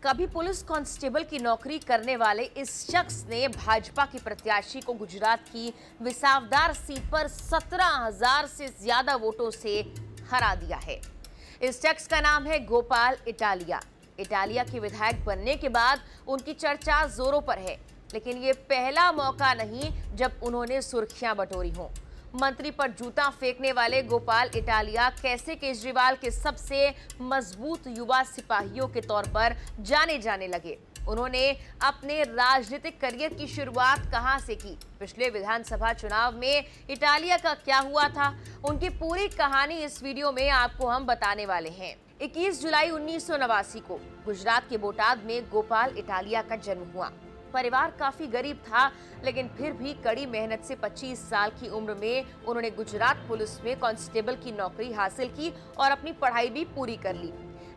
कभी police constable की नौकरी करने वाले इस शख्स ने भाजपा की प्रत्याशी को गुजरात की विसावदार सीट पर 17,000 से ज्यादा वोटों से हरा दिया है। इस शख्स का नाम है गोपाल इटालिया। इटालिया के विधायक बनने के बाद उनकी चर्चा जोरों पर है, लेकिन ये पहला मौका नहीं जब उन्होंने सुर्खियां बटोरी हों। मंत्री पर जूता फेंकने वाले गोपाल इटालिया कैसे केजरीवाल के सबसे मजबूत युवा सिपाहियों के तौर पर जाने जाने लगे, उन्होंने अपने राजनीतिक करियर की शुरुआत कहां से की, पिछले विधानसभा चुनाव में इटालिया का क्या हुआ था, उनकी पूरी कहानी इस वीडियो में आपको हम बताने वाले हैं। 21 जुलाई 1989 को गुजरात के बोटाद में गोपाल इटालिया का जन्म हुआ। परिवार काफी गरीब था, लेकिन फिर भी कड़ी मेहनत से 25 साल की उम्र में उन्होंने गुजरात पुलिस में कांस्टेबल की नौकरी हासिल की और अपनी पढ़ाई भी पूरी कर ली।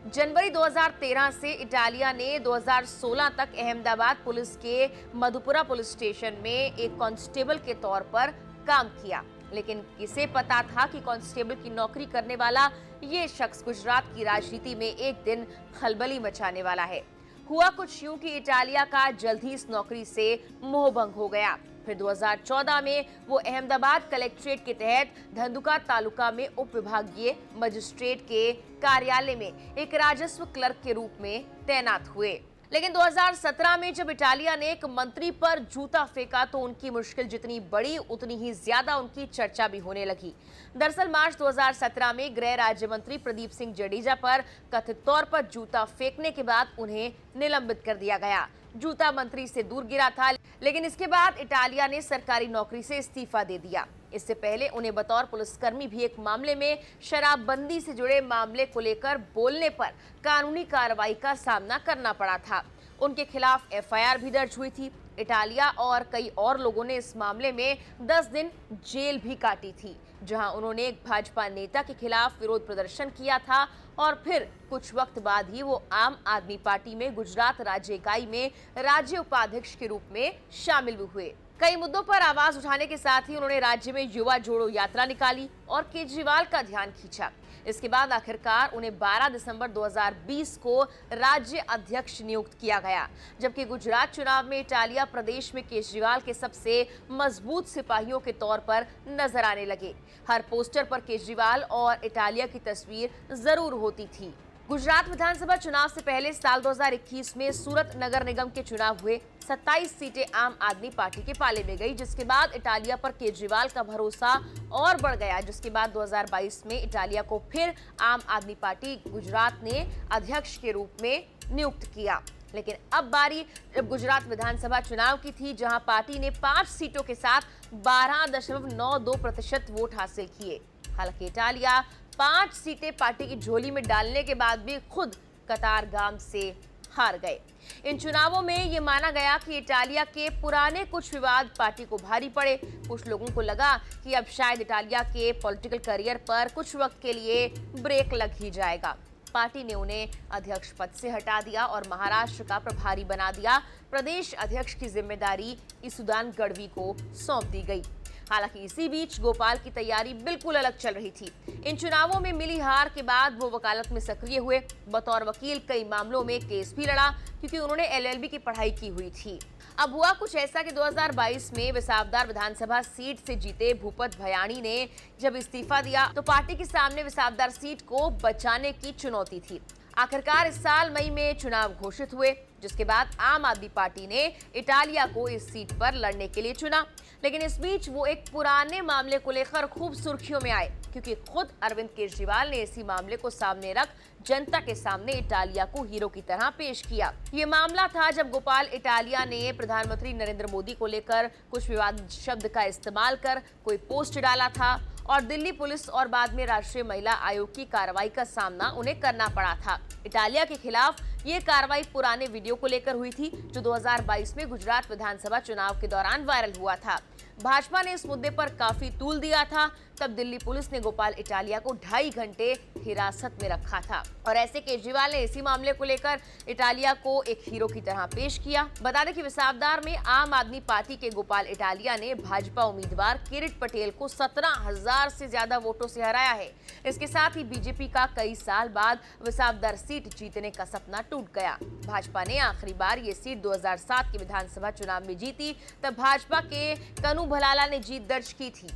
जनवरी 2013 से इटालिया ने 2016 तक अहमदाबाद पुलिस के मधुपुरा पुलिस स्टेशन में एक कांस्टेबल के तौर पर काम किया, लेकिन किसे पता था कि कांस्टेबल की नौकरी करने वाला ये शख्स गुजरात की राजनीति में एक दिन खलबली मचाने वाला है। हुआ कुछ यूं कि इटालिया का जल्द ही इस नौकरी से मोहभंग हो गया। फिर 2014 में वो अहमदाबाद कलेक्ट्रेट के तहत धंधुका तालुका में उप विभागीय मजिस्ट्रेट के कार्यालय में एक राजस्व क्लर्क के रूप में तैनात हुए। लेकिन 2017 में जब इटालिया ने एक मंत्री पर जूता फेंका तो उनकी मुश्किल जितनी बड़ी उतनी ही ज्यादा उनकी चर्चा भी होने लगी। दरअसल मार्च 2017 में गृह राज्य मंत्री प्रदीप सिंह जडेजा पर कथित तौर पर जूता फेंकने के बाद उन्हें निलंबित कर दिया गया। जूता मंत्री से दूर गिरा था, लेकिन इसके बाद इटालिया ने सरकारी नौकरी से इस्तीफा दे दिया। इससे पहले उन्हें बतौर पुलिसकर्मी भी एक मामले में शराबबंदी से जुड़े मामले को लेकर बोलने पर कानूनी कार्रवाई का सामना करना पड़ा था। उनके खिलाफ एफआईआर भी दर्ज हुई थी। इटालिया और कई और लोगों ने इस मामले में 10 दिन जेल भी काटी थी, जहां उन्होंने एक भाजपा नेता के खिलाफ विरोध प्रदर्शन किया था और फिर कुछ वक्त बाद ही वो आम आदमी पार्टी में गुजरात राज्य इकाई में राज्य उपाध्यक्ष के रूप में शामिल भी हुए। कई मुद्दों पर आवाज उठाने के साथ ही उन्होंने राज्य में युवा जोड़ो यात्रा निकाली और केजरीवाल का ध्यान खींचा। इसके बाद आखिरकार उन्हें 12 दिसंबर 2020 को राज्य अध्यक्ष नियुक्त किया गया, जबकि गुजरात चुनाव में इटालिया प्रदेश में केजरीवाल के सबसे मजबूत सिपाहियों के तौर पर नजर आने लगे। हर पोस्टर पर केजरीवाल और इटालिया की तस्वीर जरूर होती थी। गुजरात विधानसभा चुनाव से पहले साल 2021 में सूरत नगर निगम के चुनाव हुए। 27 सीटें आम आदमी पार्टी के पाले में गई, जिसके बाद इटालिया पर केजरीवाल का भरोसा और बढ़ गया, जिसके बाद 2022 में इटालिया को फिर आम आदमी पार्टी गुजरात ने अध्यक्ष के रूप में नियुक्त किया। लेकिन अब बारी जब गुजरात विधानसभा चुनाव की थी, जहां पार्टी ने 5 सीटों के साथ 12.92% वोट हासिल किए। हालांकि इटालिया 5 सीटें पार्टी की झोली में डालने के बाद भी खुद कतारगाम से हार गए। इन चुनावों में ये माना गया कि इटालिया के पुराने कुछ विवाद पार्टी को भारी पड़े। कुछ लोगों को लगा कि अब शायद इटालिया के पॉलिटिकल करियर पर कुछ वक्त के लिए ब्रेक लग ही जाएगा। पार्टी ने उन्हें अध्यक्ष पद से हटा दिया और महाराष्ट्र का प्रभारी बना दिया। प्रदेश अध्यक्ष की जिम्मेदारी इसुदान गढ़वी को सौंप दी गई। हालांकि इसी बीच गोपाल की तैयारी बिल्कुल अलग चल रही थी। इन चुनावों में मिली हार के बाद वो वकालत में सक्रिय हुए। बतौर वकील कई मामलों में केस भी लड़ा, क्योंकि उन्होंने एलएलबी की पढ़ाई की हुई थी। अब हुआ कुछ ऐसा कि 2022 में विसावदार विधानसभा सीट से जीते भूपत भयाणी ने जब इस्तीफा दिया तो पार्टी के सामने विसावदार सीट को बचाने की चुनौती थी। आखिरकार इस साल मई में चुनाव घोषित हुए, जिसके बाद आम आदमी पार्टी ने इटालिया को इस सीट पर लड़ने के लिए चुना। लेकिन इस बीच वो एक पुराने मामले को लेकर खूब सुर्खियों में आए, क्योंकि खुद अरविंद केजरीवाल ने इसी मामले को सामने रख जनता के सामने इटालिया को हीरो की तरह पेश किया। ये मामला था जब गोपाल इटालिया ने प्रधानमंत्री नरेंद्र मोदी को लेकर कुछ विवादित शब्द का इस्तेमाल कर कोई पोस्ट डाला था और दिल्ली पुलिस और बाद में राष्ट्रीय महिला आयोग की कार्रवाई का सामना उन्हें करना पड़ा था। इटालिया के खिलाफ ये कार्रवाई पुराने वीडियो को लेकर हुई थी, जो 2022 में गुजरात विधानसभा चुनाव के दौरान वायरल हुआ था। भाजपा ने इस मुद्दे पर काफी तूल दिया था। तब दिल्ली पुलिस ने गोपाल इटालिया को 2.5 घंटे हिरासत में रखा था और ऐसे केजरीवाल ने इसी मामले को लेकर इटालिया को एक हीरो की तरह पेश किया। बता दें कि विसावदार में आम आदमी पार्टी के गोपाल इटालिया ने भाजपा उम्मीदवार किरीट पटेल को 17,000 से ज्यादा वोटों से हराया है। इसके साथ ही बीजेपी का कई साल बाद विसावदार सीट जीतने का सपना टूट गया। भाजपा ने आखिरी बार ये सीट 2007 के विधानसभा चुनाव में जीती, तब भाजपा के कनू भलाला ने जीत दर्ज की थी।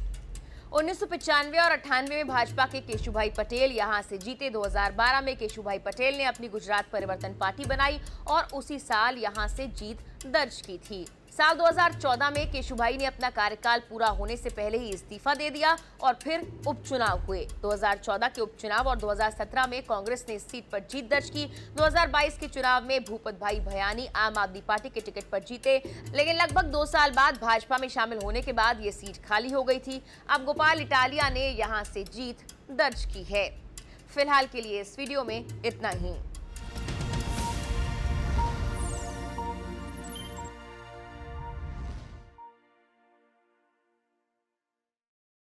1995 और 98 में भाजपा के केशुभाई पटेल यहां से जीते। 2012 में केशुभाई पटेल ने अपनी गुजरात परिवर्तन पार्टी बनाई और उसी साल यहां से जीत दर्ज की थी। साल 2014 में केशुभाई ने अपना कार्यकाल पूरा होने से पहले ही इस्तीफा दे दिया और फिर उपचुनाव हुए। 2014 के उपचुनाव और 2017 में कांग्रेस ने इस सीट पर जीत दर्ज की। 2022 के चुनाव में भूपत भाई भयानी आम आदमी पार्टी के टिकट पर जीते, लेकिन लगभग 2 साल बाद भाजपा में शामिल होने के बाद ये सीट खाली हो गई थी। अब गोपाल इटालिया ने यहां से जीत दर्ज की है। फिलहाल के लिए इस वीडियो में इतना ही।